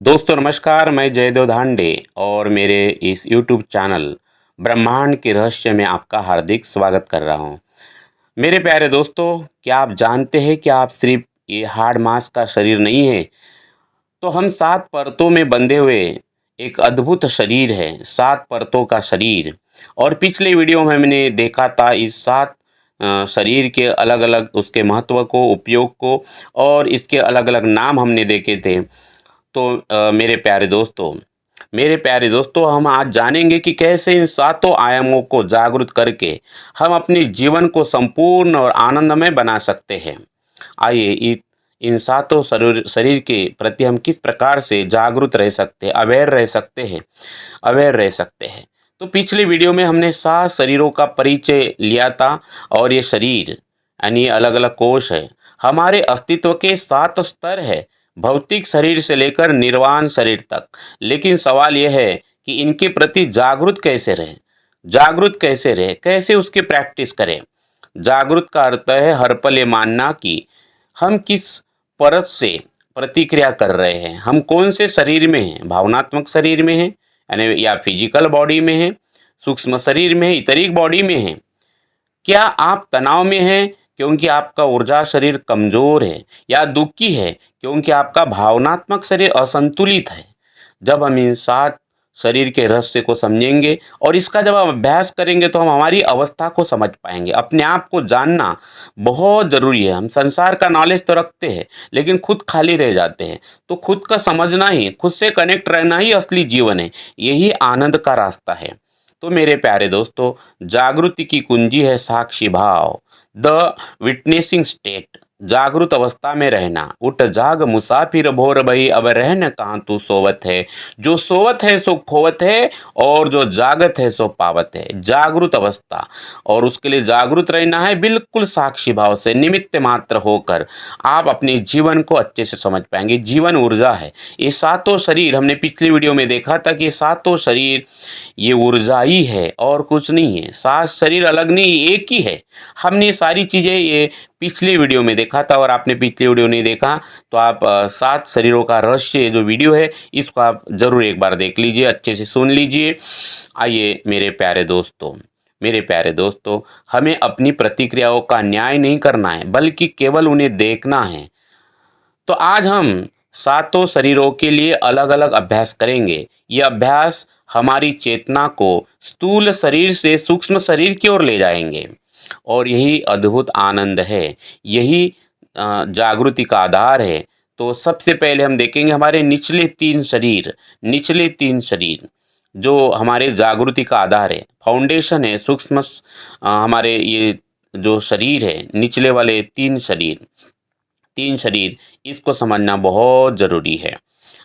दोस्तों नमस्कार, मैं जयदेव धांडे और मेरे इस यूट्यूब चैनल ब्रह्मांड के रहस्य में आपका हार्दिक स्वागत कर रहा हूं। मेरे प्यारे दोस्तों, क्या आप जानते हैं कि आप सिर्फ ये हाड़ मांस का शरीर नहीं है, तो हम 7 परतों में बंधे हुए एक अद्भुत शरीर है, 7 परतों का शरीर। और पिछले वीडियो में हमने देखा था इस 7 शरीर के अलग-अलग उसके महत्व को, उपयोग को और इसके अलग-अलग नाम हमने देखे थे। तो मेरे प्यारे दोस्तों, हम आज जानेंगे कि कैसे इन सातों आयामों को जागृत करके हम अपने जीवन को संपूर्ण और आनंदमय बना सकते हैं। आइए इन सातों शरीर के प्रति हम किस प्रकार से जागरूक रह सकते हैं, अवेयर रह सकते हैं। तो पिछले वीडियो में हमने 7 शरीरों का परिचय लिया था और ये शरीर यानी अलग-अलग कोष है। हमारे अस्तित्व के 7 स्तर है, भौतिक शरीर से लेकर निर्वाण शरीर तक। लेकिन सवाल यह है कि इनके प्रति जागरूक कैसे रहे, कैसे उसकी प्रैक्टिस करें। जागरूक का अर्थ है हर पल ये मानना कि हम किस परत से प्रतिक्रिया कर रहे हैं, हम कौन से शरीर में हैं, भावनात्मक शरीर में हैं यानी या फिजिकल बॉडी में हैं, सूक्ष्म शरीर में हैं, इतरिक बॉडी में हैं। क्या आप तनाव में हैं क्योंकि आपका ऊर्जा शरीर कमजोर है, या दुखी है क्योंकि आपका भावनात्मक शरीर असंतुलित है? जब हम इन 7 शरीर के रहस्य को समझेंगे और इसका जब हम अभ्यास करेंगे तो हम हमारी अवस्था को समझ पाएंगे। अपने आप को जानना बहुत ज़रूरी है। हम संसार का नॉलेज तो रखते हैं लेकिन खुद खाली रह जाते हैं। तो खुद का समझना ही, खुद से कनेक्ट रहना ही असली जीवन है। यही आनंद का रास्ता है। तो मेरे प्यारे दोस्तों, जागृति की कुंजी है साक्षी भाव, द विटनेसिंग स्टेट। जागृत अवस्था में रहना। उठ जाग मुसाफिर भोर भई, अब रहन कहाँ तू सोवत है। जो सोवत है सो खोवत है, और जो जागत है सो पावत है। जागृत अवस्था, और उसके लिए जागृत रहना है बिल्कुल साक्षी भाव से, निमित्त मात्र होकर आप अपने जीवन को अच्छे से समझ पाएंगे। जीवन ऊर्जा है। ये सातों शरीर, हमने पिछली वीडियो में देखा था कि ये सातों शरीर ये ऊर्जा ही है और कुछ नहीं है। 7 शरीर अलग नहीं, एक ही है। हमने ये सारी चीज़ें ये पिछले वीडियो में देखा था, और आपने पिछले वीडियो नहीं देखा तो आप 7 शरीरों का रहस्य जो वीडियो है इसको आप ज़रूर एक बार देख लीजिए, अच्छे से सुन लीजिए। आइए मेरे प्यारे दोस्तों, हमें अपनी प्रतिक्रियाओं का न्याय नहीं करना है, बल्कि केवल उन्हें देखना है। तो आज हम सातों शरीरों के लिए अलग-अलग अभ्यास करेंगे। ये अभ्यास हमारी चेतना को स्थूल शरीर से सूक्ष्म शरीर की ओर ले जाएंगे, और यही अद्भुत आनंद है। यही जागृति का आधार है। तो सबसे पहले हम देखेंगे हमारे निचले तीन शरीर जो हमारे जागृति का आधार है, फाउंडेशन है, हमारे ये जो शरीर है, निचले वाले 3 शरीर, इसको समझना बहुत ज़रूरी है।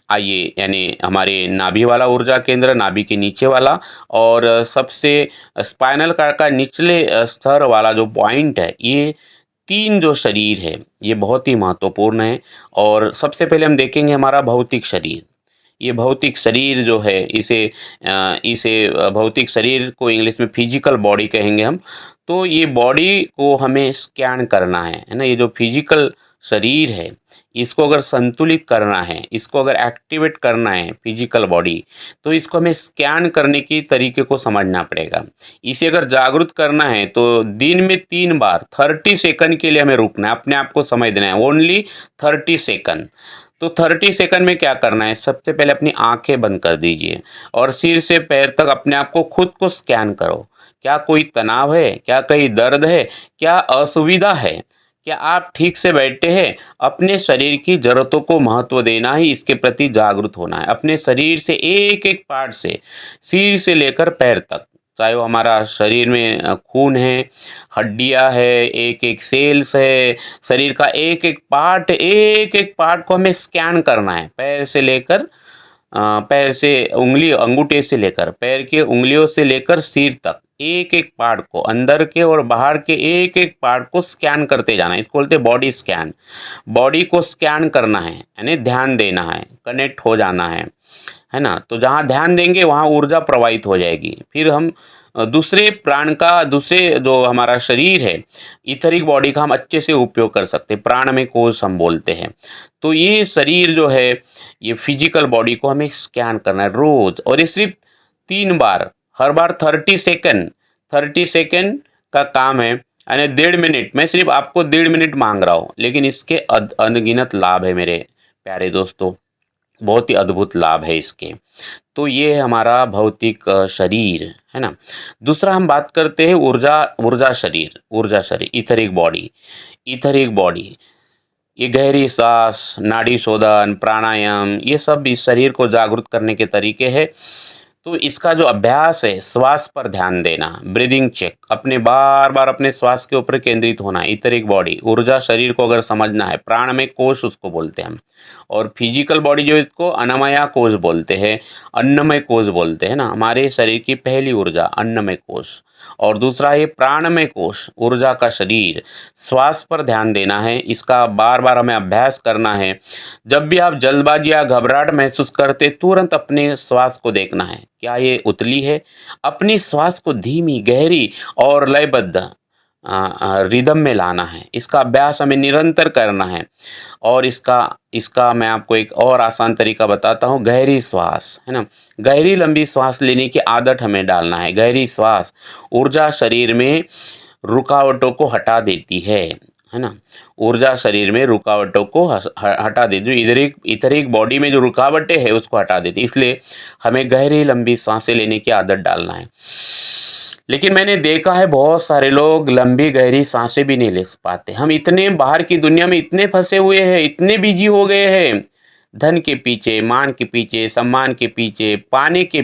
आइए, यानी हमारे नाभि वाला ऊर्जा केंद्र, नाभि के नीचे वाला, और सबसे स्पाइनल कार्ड का निचले स्तर वाला जो पॉइंट है, ये 3 जो शरीर है ये बहुत ही महत्वपूर्ण है। और सबसे पहले हम देखेंगे हमारा भौतिक शरीर। ये भौतिक शरीर जो है इसे भौतिक शरीर को इंग्लिश में फिजिकल बॉडी कहेंगे हम। तो ये बॉडी को हमें स्कैन करना है ना। ये जो फिजिकल शरीर है, इसको अगर संतुलित करना है, इसको अगर एक्टिवेट करना है फिजिकल बॉडी, तो इसको हमें स्कैन करने के तरीके को समझना पड़ेगा। इसे अगर जागरूक करना है तो दिन में 3 बार 30 सेकंड के लिए हमें रुकना है, अपने आप को समय देना है, ओनली 30 सेकंड। तो 30 सेकंड में क्या करना है, सबसे पहले अपनी आंखें बंद कर दीजिए और सिर से पैर तक अपने आप को खुद को स्कैन करो। क्या कोई तनाव है? क्या कहीं दर्द है? क्या असुविधा है? क्या आप ठीक से बैठे हैं? अपने शरीर की ज़रूरतों को महत्व देना ही इसके प्रति जागरूक होना है। अपने शरीर से एक-एक पार्ट से, सिर से लेकर पैर तक, चाहे वो हमारा शरीर में खून है, हड्डियाँ है, एक-एक सेल्स है, शरीर का एक-एक पार्ट को हमें स्कैन करना है। पैर से अंगूठे से लेकर, पैर की उँगलियों से लेकर सिर तक, एक एक पार्ट को, अंदर के और बाहर के एक एक पार्ट को स्कैन करते जाना है। इसको बोलते हैं बॉडी स्कैन। बॉडी को स्कैन करना है, यानी ध्यान देना है, कनेक्ट हो जाना है ना। तो जहाँ ध्यान देंगे वहाँ ऊर्जा प्रवाहित हो जाएगी। फिर हम दूसरे प्राण का, दूसरे जो हमारा शरीर है, ईथरिक बॉडी का हम अच्छे से उपयोग कर सकते हैं। प्राणमय कोश हम बोलते हैं। तो ये शरीर जो है, ये फिजिकल बॉडी को हमें स्कैन करना है रोज, और ये सिर्फ 3 बार, हर बार 30 सेकंड का काम है, यानी 1.5 मिनट। मैं सिर्फ आपको 1.5 मिनट मांग रहा हूँ, लेकिन इसके अनगिनत लाभ है मेरे प्यारे दोस्तों, बहुत ही अद्भुत लाभ है इसके। तो ये हमारा भौतिक शरीर है ना। दूसरा हम बात करते हैं ऊर्जा, ऊर्जा शरीर, ईथरिक बॉडी। ये गहरी सांस, नाड़ी शोधन, प्राणायाम, ये सब इस शरीर को जागरूक करने के तरीके हैं। तो इसका जो अभ्यास है, श्वास पर ध्यान देना, ब्रीदिंग चेक, अपने बार बार अपने श्वास के ऊपर केंद्रित होना। ईथरिक बॉडी, ऊर्जा शरीर को अगर समझना है, प्राणमय कोश उसको बोलते हैं हम। और फिजिकल बॉडी जो, इसको अन्नमया कोश बोलते हैं, अन्नमय कोश बोलते हैं ना। हमारे शरीर की पहली ऊर्जा अन्नमय कोश, और दूसरा है प्राणमय कोश, ऊर्जा का शरीर। श्वास पर ध्यान देना है, इसका बार बार हमें अभ्यास करना है। जब भी आप जल्दबाजी या घबराहट महसूस करते, तुरंत अपने श्वास को देखना है, क्या ये उतली है। अपनी श्वास को धीमी, गहरी और लयबद्ध रिदम में लाना है। इसका अभ्यास हमें निरंतर करना है। और इसका इसका मैं आपको एक और आसान तरीका बताता हूँ, गहरी श्वास, है ना। गहरी लंबी श्वास लेने की आदत हमें डालना है। गहरी श्वास ऊर्जा शरीर में रुकावटों को हटा देती है ना। ऊर्जा शरीर में रुकावटों को हटा देती है। इधरिक बॉडी में जो रुकावटें हैं उसको हटा देती है। इसलिए हमें गहरी लंबी सांसें लेने की आदत डालना है। लेकिन मैंने देखा है बहुत सारे लोग लंबी गहरी सांसें भी नहीं ले पाते। हम इतने बाहर की दुनिया में इतने फंसे हुए हैं, इतने बिजी हो गए हैं, धन के पीछे, मान के पीछे, सम्मान के पीछे, पाने के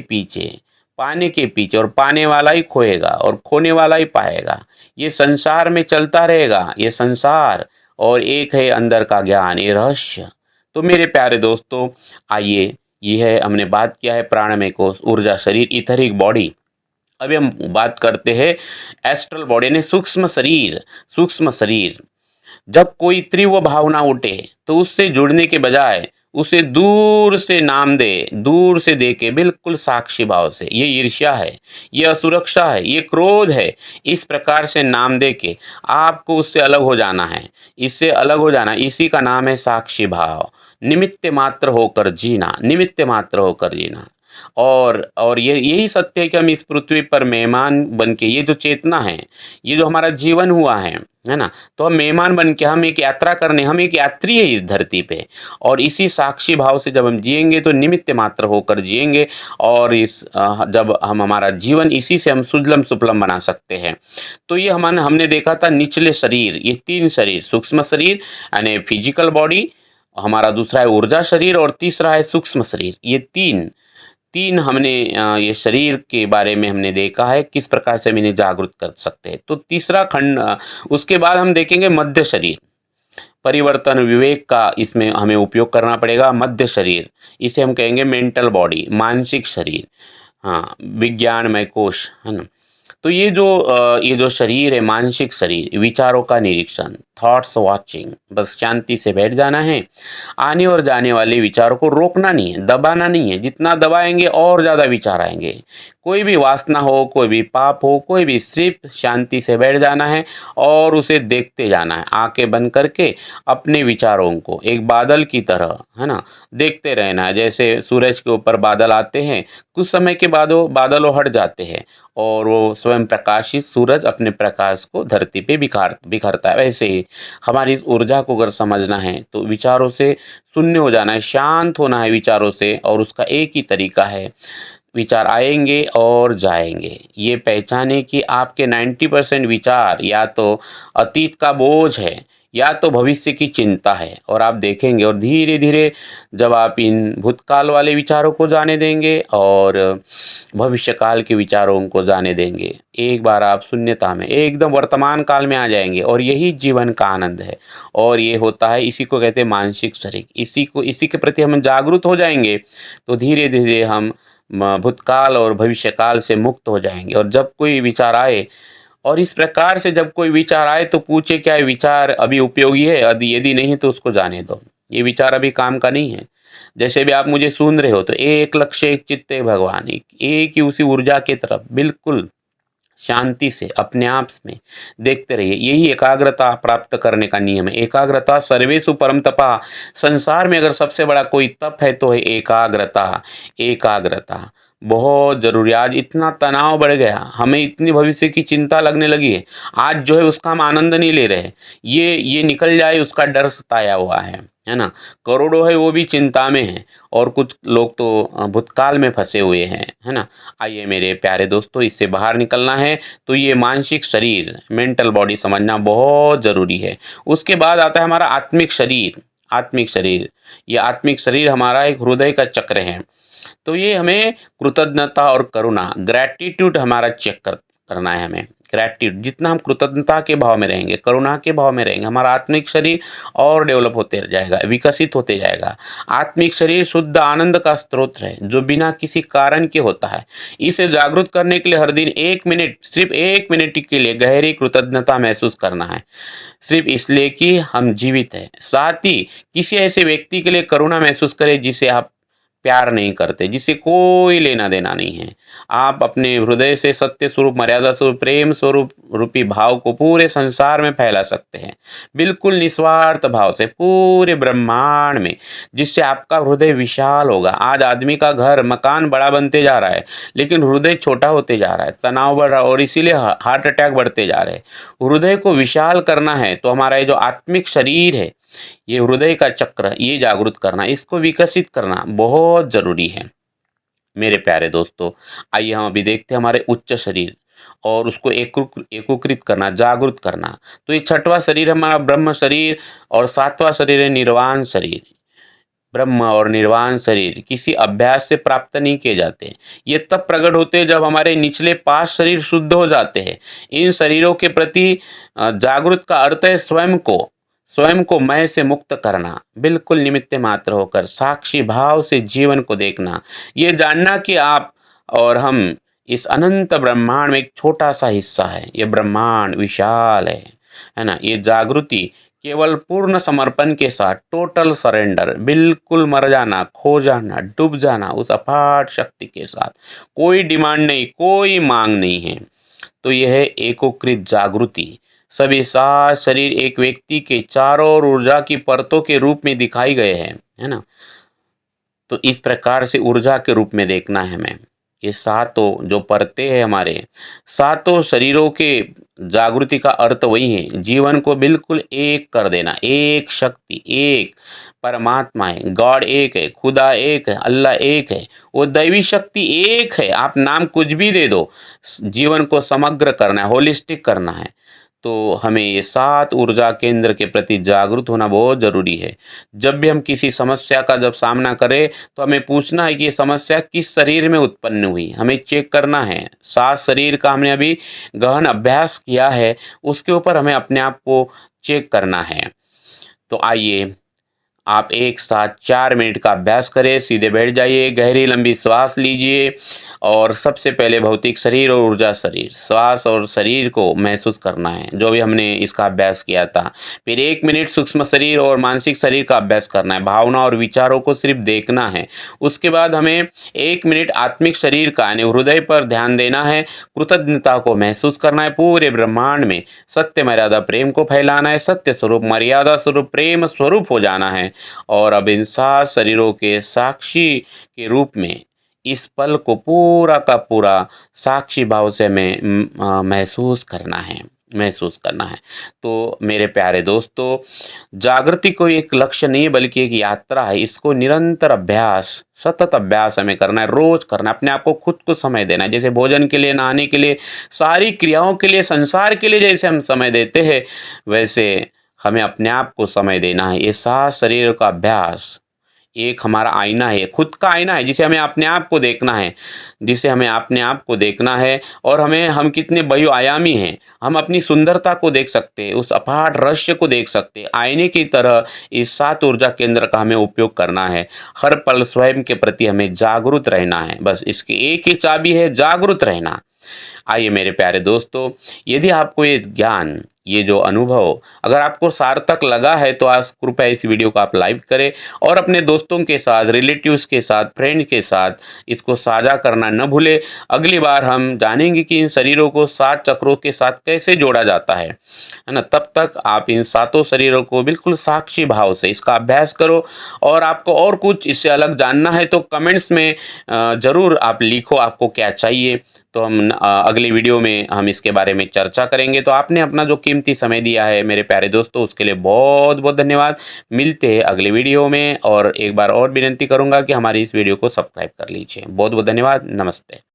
पीछे, और पाने वाला ही खोएगा और खोने वाला ही पाएगा। ये संसार में चलता रहेगा, ये संसार, और एक है अंदर का ज्ञान, ये रहस्य। तो मेरे प्यारे दोस्तों, आइए, ये है, हमने बात किया है प्राणमय कोश, ऊर्जा शरीर, ईथरिक बॉडी। अभी हम बात करते हैं एस्ट्रल बॉडी ने, सूक्ष्म शरीर। जब कोई तीव्र भावना उठे तो उससे जुड़ने के बजाय उसे दूर से नाम दे, दूर से देखे, बिल्कुल साक्षी भाव से। ये ईर्ष्या है, ये असुरक्षा है, ये क्रोध है। इस प्रकार से नाम दे के आपको उससे अलग हो जाना है, इससे अलग हो जाना। इसी का नाम है साक्षी भाव। निमित्त मात्र होकर जीना, निमित्त मात्र होकर जीना। और ये यही सत्य है कि हम इस पृथ्वी पर मेहमान बन के, ये जो चेतना है, ये जो हमारा जीवन हुआ है ना, तो हम मेहमान बन के, हम एक यात्रा करने, हम एक यात्री है इस धरती पे। और इसी साक्षी भाव से जब हम जिएंगे तो निमित्त मात्र होकर जिएंगे। और जब हम हमारा जीवन इसी से हम सुजलम सुफलम बना सकते हैं। तो ये हमने देखा था निचले शरीर, ये 3 शरीर, सूक्ष्म शरीर यानी फिजिकल बॉडी, हमारा दूसरा है ऊर्जा शरीर, और तीसरा है सूक्ष्म शरीर। ये तीन तीन हमने ये शरीर के बारे में हमने देखा है, किस प्रकार से हम इन्हें जागरूक कर सकते हैं। तो तीसरा खंड, उसके बाद हम देखेंगे मध्य शरीर। परिवर्तन विवेक का इसमें हमें उपयोग करना पड़ेगा। मध्य शरीर, इसे हम कहेंगे मेंटल बॉडी, मानसिक शरीर, हाँ, विज्ञानमय कोश, है ना। तो ये जो शरीर है, मानसिक शरीर, विचारों का निरीक्षण, थॉट्स वॉचिंग, बस शांति से बैठ जाना है। आने और जाने वाले विचारों को रोकना नहीं है, दबाना नहीं है। जितना दबाएंगे और ज़्यादा विचार आएंगे। कोई भी वासना हो, कोई भी पाप हो, कोई भी, सिर्फ शांति से बैठ जाना है और उसे देखते जाना है। आंखें बंद करके अपने विचारों को एक बादल की तरह, है ना, देखते रहना है। जैसे सूरज के ऊपर बादल आते हैं, कुछ समय के बाद वो बादलों हट जाते हैं और वो स्वयं प्रकाशित सूरज अपने प्रकाश को धरती पे बिखरता है। वैसे ही हमारी इस ऊर्जा को अगर समझना है तो विचारों से शून्य हो जाना है, शांत होना है विचारों से। और उसका एक ही तरीका है, विचार आएंगे और जाएंगे। ये पहचाने कि आपके 90% विचार या तो अतीत का बोझ है या तो भविष्य की चिंता है। और आप देखेंगे, और धीरे धीरे जब आप इन भूतकाल वाले विचारों को जाने देंगे और भविष्यकाल के विचारों को जाने देंगे, एक बार आप शून्यता में एकदम वर्तमान काल में आ जाएंगे। और यही जीवन का आनंद है। और ये होता है, इसी को कहते हैं मानसिक शरीर। इसी के प्रति हम जागरूक हो जाएंगे तो धीरे धीरे हम भूतकाल और भविष्यकाल से मुक्त हो जाएंगे। और जब कोई विचार आए, और इस प्रकार से जब कोई विचार आए तो पूछे क्या ये विचार अभी उपयोगी है, यदि यदि नहीं तो उसको जाने दो, ये विचार अभी काम का नहीं है। जैसे भी आप मुझे सुन रहे हो तो एक लक्ष्य, एक चित्त, एक भगवान, एक ही उसी ऊर्जा की तरफ बिल्कुल शांति से अपने आप में देखते रहिए। यही एकाग्रता प्राप्त करने का नियम है। एकाग्रता सर्वेषु परम तपा। संसार में अगर सबसे बड़ा कोई तप है तो है एकाग्रता। एकाग्रता बहुत जरूरी। आज इतना तनाव बढ़ गया, हमें इतनी भविष्य की चिंता लगने लगी है, आज जो है उसका हम आनंद नहीं ले रहे। ये निकल जाए उसका डर सताया हुआ है ना। करोड़ों है वो भी चिंता में है, और कुछ लोग तो भूतकाल में फंसे हुए हैं, है ना। आइए मेरे प्यारे दोस्तों, इससे बाहर निकलना है तो ये मानसिक शरीर, मेंटल बॉडी समझना बहुत ज़रूरी है। उसके बाद आता है हमारा आत्मिक शरीर। आत्मिक शरीर, ये आत्मिक शरीर हमारा एक हृदय का चक्र है। तो ये हमें कृतज्ञता और करुणा, ग्रैटिट्यूड हमारा करना है हमें। ग्रैटिट्यूड, जितना हम कृतज्ञता के भाव में रहेंगे, करुणा के भाव में रहेंगे, हमारा आत्मिक शरीर और डेवलप होते जाएगा, विकसित होते जाएगा। आत्मिक शरीर शुद्ध आनंद का स्रोत है जो बिना किसी कारण के होता है। इसे जागृत करने के लिए हर दिन 1 मिनट, सिर्फ 1 मिनट के लिए गहरी कृतज्ञता महसूस करना है, सिर्फ इसलिए कि हम जीवित हैं। साथ ही किसी ऐसे व्यक्ति के लिए करुणा महसूस करें जिसे आप प्यार नहीं करते, जिसे कोई लेना देना नहीं है। आप अपने हृदय से सत्य स्वरूप, मर्यादा स्वरूप, प्रेम स्वरूप रूपी भाव को पूरे संसार में फैला सकते हैं, बिल्कुल निस्वार्थ भाव से पूरे ब्रह्मांड में, जिससे आपका हृदय विशाल होगा। आज आदमी का घर मकान बड़ा बनते जा रहा है, लेकिन हृदय छोटा होते जा रहा है, तनाव बढ़ रहा है, और इसीलिए हार्ट अटैक बढ़ते जा रहे हैं। हृदय को विशाल करना है तो हमारा ये जो आत्मिक शरीर है, ये हृदय का चक्र, ये जागृत करना, इसको विकसित करना बहुत जरूरी है मेरे प्यारे दोस्तों। आइए हम अभी देखते हैं हमारे उच्च शरीर, और उसको एकीकृत करना, जागृत करना। तो ये छठवां शरीर हमारा ब्रह्म शरीर, और सातवां शरीर है निर्वाण शरीर। ब्रह्म और निर्वाण शरीर किसी अभ्यास से प्राप्त नहीं किए जाते। ये तब प्रकट होते हैं जब हमारे निचले 5 शरीर शुद्ध हो जाते हैं। इन शरीरों के प्रति जागृत का अर्थ है स्वयं को मैं से मुक्त करना, बिल्कुल निमित्त मात्र होकर साक्षी भाव से जीवन को देखना, ये जानना कि आप और हम इस अनंत ब्रह्मांड में एक छोटा सा हिस्सा है। ये ब्रह्मांड विशाल है ना। ये जागृति केवल पूर्ण समर्पण के साथ, टोटल सरेंडर, बिल्कुल मर जाना, खो जाना, डूब जाना उस अपार शक्ति के साथ, कोई डिमांड नहीं, कोई मांग नहीं है। तो यह है एकोकृत जागृति। सभी 7 शरीर एक व्यक्ति के चारों ओर ऊर्जा की परतों के रूप में दिखाई गए हैं, है ना। तो इस प्रकार से ऊर्जा के रूप में देखना है हमें। ये सातों जो परतें हैं हमारे, सातों शरीरों के जागृति का अर्थ वही है, जीवन को बिल्कुल एक कर देना। एक शक्ति, एक परमात्मा है, गॉड एक है, खुदा एक है, अल्लाह एक है, वो दैवी शक्ति एक है। आप नाम कुछ भी दे दो, जीवन को समग्र करना है, होलिस्टिक करना है। तो हमें ये 7 ऊर्जा केंद्र के प्रति जागरूक होना बहुत ज़रूरी है। जब भी हम किसी समस्या का जब सामना करें तो हमें पूछना है कि ये समस्या किस शरीर में उत्पन्न हुई, हमें चेक करना है। 7 शरीर का हमने अभी गहन अभ्यास किया है, उसके ऊपर हमें अपने आप को चेक करना है। तो आइए आप एक साथ 4 मिनट का अभ्यास करें। सीधे बैठ जाइए, गहरी लंबी श्वास लीजिए, और सबसे पहले भौतिक शरीर और ऊर्जा शरीर, श्वास और शरीर को महसूस करना है जो भी हमने इसका अभ्यास किया था। फिर 1 मिनट सूक्ष्म शरीर और मानसिक शरीर का अभ्यास करना है, भावना और विचारों को सिर्फ देखना है। उसके बाद हमें 1 मिनट आत्मिक शरीर का यानी हृदय पर ध्यान देना है, कृतज्ञता को महसूस करना है, पूरे ब्रह्मांड में सत्य मर्यादा प्रेम को फैलाना है, सत्य स्वरूप मर्यादा स्वरूप प्रेम स्वरूप हो जाना है। और अब इन 7 शरीरों के साक्षी के रूप में इस पल को पूरा का पूरा साक्षी भाव से हमें महसूस करना है। तो मेरे प्यारे दोस्तों, जागृति कोई एक लक्ष्य नहीं है बल्कि एक यात्रा है। इसको निरंतर अभ्यास, सतत अभ्यास हमें करना है, रोज करना है। अपने आप को खुद को समय देना है, जैसे भोजन के लिए, नहाने के लिए, सारी क्रियाओं के लिए, संसार के लिए जैसे हम समय देते हैं, वैसे हमें अपने आप को समय देना है। ये 7 शरीर का अभ्यास, एक हमारा आईना है, खुद का आईना है जिसे हमें अपने आप को देखना है, और हम कितने बहुआयामी हैं। हम अपनी सुंदरता को देख सकते हैं, उस अपार रहस्य को देख सकते हैं। आईने की तरह इस 7 ऊर्जा केंद्र का हमें उपयोग करना है। हर पल स्वयं के प्रति हमें जागरूक रहना है। बस इसकी एक ही चाबी है, जागरूक रहना। आइए मेरे प्यारे दोस्तों, यदि आपको ये ज्ञान, ये जो अनुभव अगर आपको सार्थक लगा है तो आज कृपया इस वीडियो को आप लाइक करें और अपने दोस्तों के साथ, रिलेटिव्स के साथ, फ्रेंड के साथ इसको साझा करना न भूलें। अगली बार हम जानेंगे कि इन शरीरों को 7 चक्रों के साथ कैसे जोड़ा जाता है ना? तब तक आप इन 7 शरीरों को बिल्कुल साक्षी भाव से इसका अभ्यास करो, और आपको और कुछ इससे अलग जानना है तो कमेंट्स में ज़रूर आप लिखो आपको क्या चाहिए। तो हम अगली वीडियो में हम इसके बारे में चर्चा करेंगे। तो आपने अपना जो कीमती समय दिया है मेरे प्यारे दोस्तों, उसके लिए बहुत बहुत धन्यवाद। मिलते हैं अगले वीडियो में, और एक बार और विनती करूंगा कि हमारी इस वीडियो को सब्सक्राइब कर लीजिए। बहुत बहुत धन्यवाद। नमस्ते।